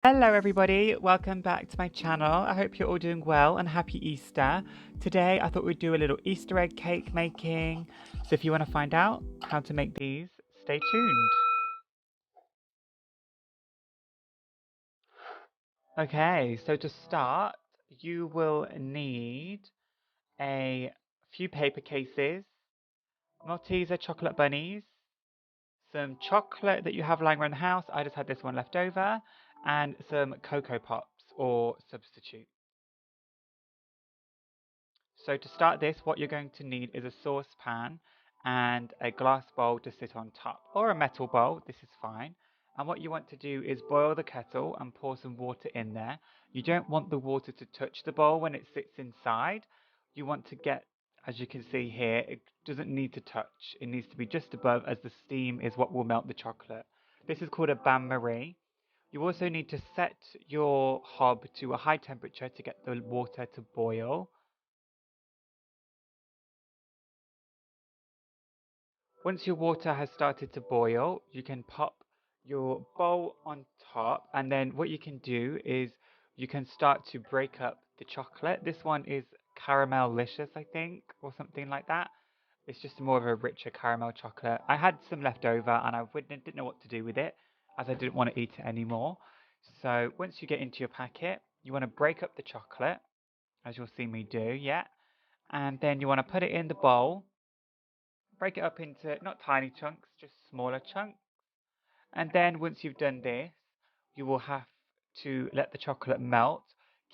Hello, everybody. Welcome back to my channel. I hope you're all doing well and happy Easter. Today, I thought we'd do a little Easter egg cake making. So, if you want to find out how to make these, stay tuned. Okay, so to start, you will need a few paper cases, Malteser chocolate bunnies, some chocolate that you have lying around the house. I just had this one left over, and some Cocoa Pops or substitute. So to start this, what you're going to need is a saucepan and a glass bowl to sit on top, or a metal bowl, this is fine. And what you want to do is boil the kettle and pour some water in there. You don't want the water to touch the bowl when it sits inside. You want to get, as you can see here, it doesn't need to touch. It needs to be just above, as the steam is what will melt the chocolate. This is called a bain-marie. You also need to set your hob to a high temperature to get the water to boil. Once your water has started to boil, you can pop your bowl on top, and then what you can do is you can start to break up the chocolate. This one is caramel-licious, I think, or something like that. It's just more of a richer caramel chocolate. I had some left over, and didn't know what to do with it, as I didn't want to eat it anymore. So once you get into your packet, you want to break up the chocolate, as you'll see me do, yeah. And then you want to put it in the bowl. Break it up into not tiny chunks, just smaller chunks. And then once you've done this, you will have to let the chocolate melt.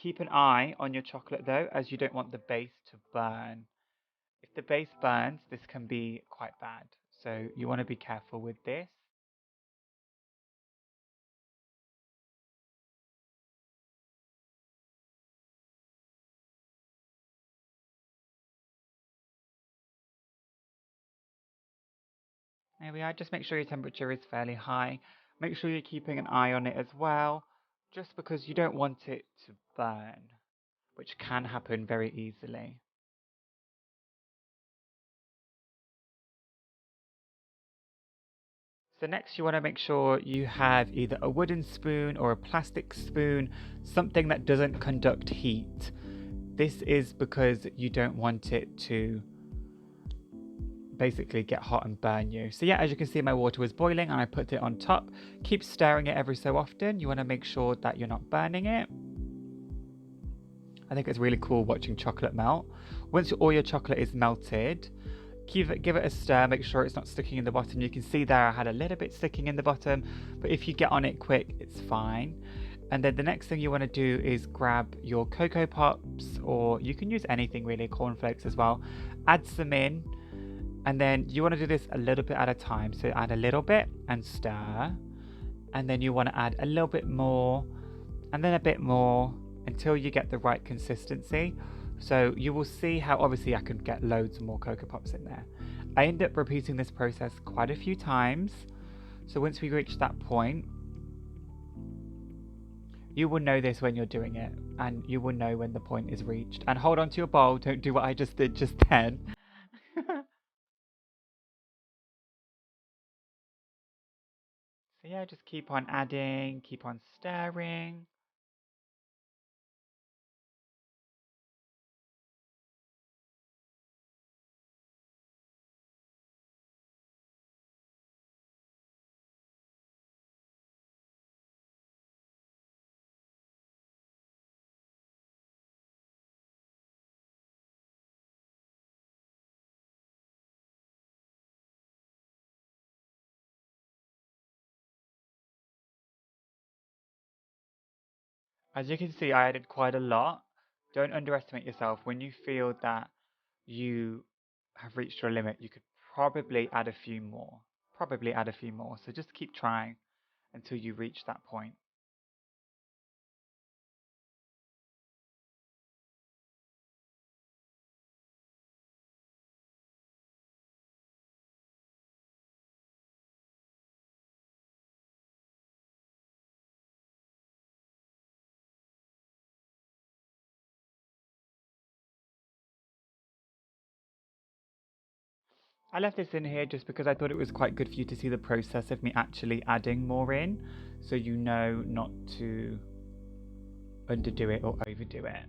Keep an eye on your chocolate though, as you don't want the base to burn. If the base burns, this can be quite bad. So you want to be careful with this. There we are. Just make sure your temperature is fairly high. Make sure you're keeping an eye on it as well, just because you don't want it to burn, which can happen very easily. So next you want to make sure you have either a wooden spoon or a plastic spoon, something that doesn't conduct heat. This is because you don't want it to basically get hot and burn you. So yeah, as you can see, my water was boiling and I put it on top. Keep stirring it every so often. You want to make sure that you're not burning it. I think it's really cool watching chocolate melt. Once all your chocolate is melted, give it a stir, make sure it's not sticking in the bottom. You can see there I had a little bit sticking in the bottom, but if you get on it quick, it's fine. And then the next thing you want to do is grab your Cocoa Pops, or you can use anything really, cornflakes as well. Add some in, and then you want to do this a little bit at a time. So add a little bit and stir, and then you want to add a little bit more, and then a bit more until you get the right consistency. So you will see how obviously I can get loads more Cocoa Pops in there. I end up repeating this process quite a few times. So once we reach that point, you will know this when you're doing it, and you will know when the point is reached. And hold on to your bowl, don't do what I just did just then. So yeah, just keep on adding, keep on stirring. As you can see, I added quite a lot. Don't underestimate yourself. When you feel that you have reached your limit, you could probably add a few more. Probably add a few more. So just keep trying until you reach that point. I left this in here just because I thought it was quite good for you to see the process of me actually adding more in, so you know not to underdo it or overdo it.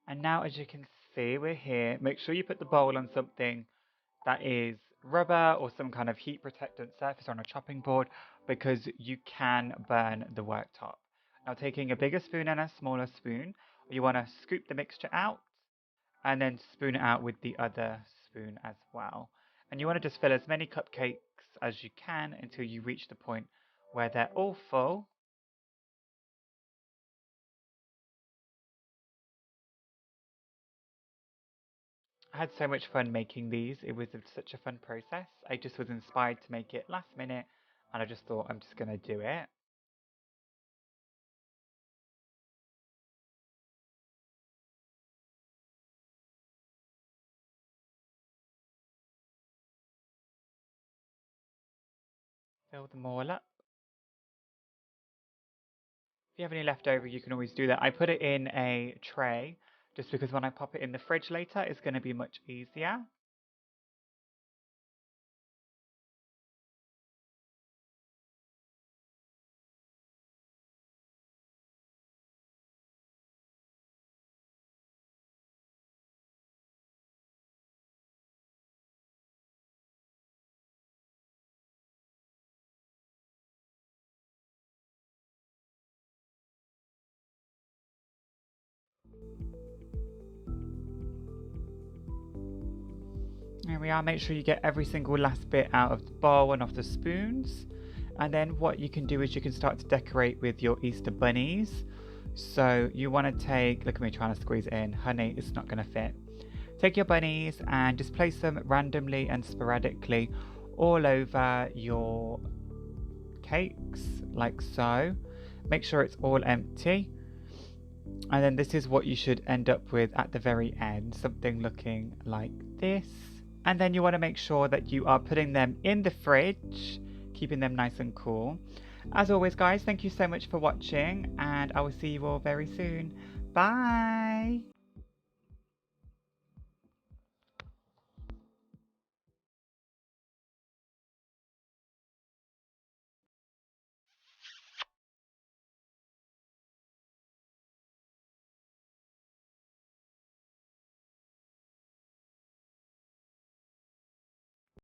And now, as you can see, we're here. Make sure you put the bowl on something that is rubber or some kind of heat protectant surface on a chopping board, because you can burn the worktop. Now, taking a bigger spoon and a smaller spoon, you want to scoop the mixture out and then spoon it out with the other spoon as well. And you want to just fill as many cupcakes as you can until you reach the point where they're all full. I had so much fun making these. It was such a fun process. I just was inspired to make it last minute, and I just thought I'm just going to do it. Fill them all up. If you have any leftover, you can always do that. I put it in a tray just because when I pop it in the fridge later, it's going to be much easier. There we are. Make sure you get every single last bit out of the bowl and off the spoons. And then what you can do is you can start to decorate with your Easter bunnies. So you want to take, look at me trying to squeeze it in. Honey, it's not going to fit. Take your bunnies and just place them randomly and sporadically all over your cakes, like so. Make sure it's all empty. And then this is what you should end up with at the very end, something looking like this. And then you want to make sure that you are putting them in the fridge, keeping them nice and cool. As always, guys, thank you so much for watching, and I will see you all very soon. Bye!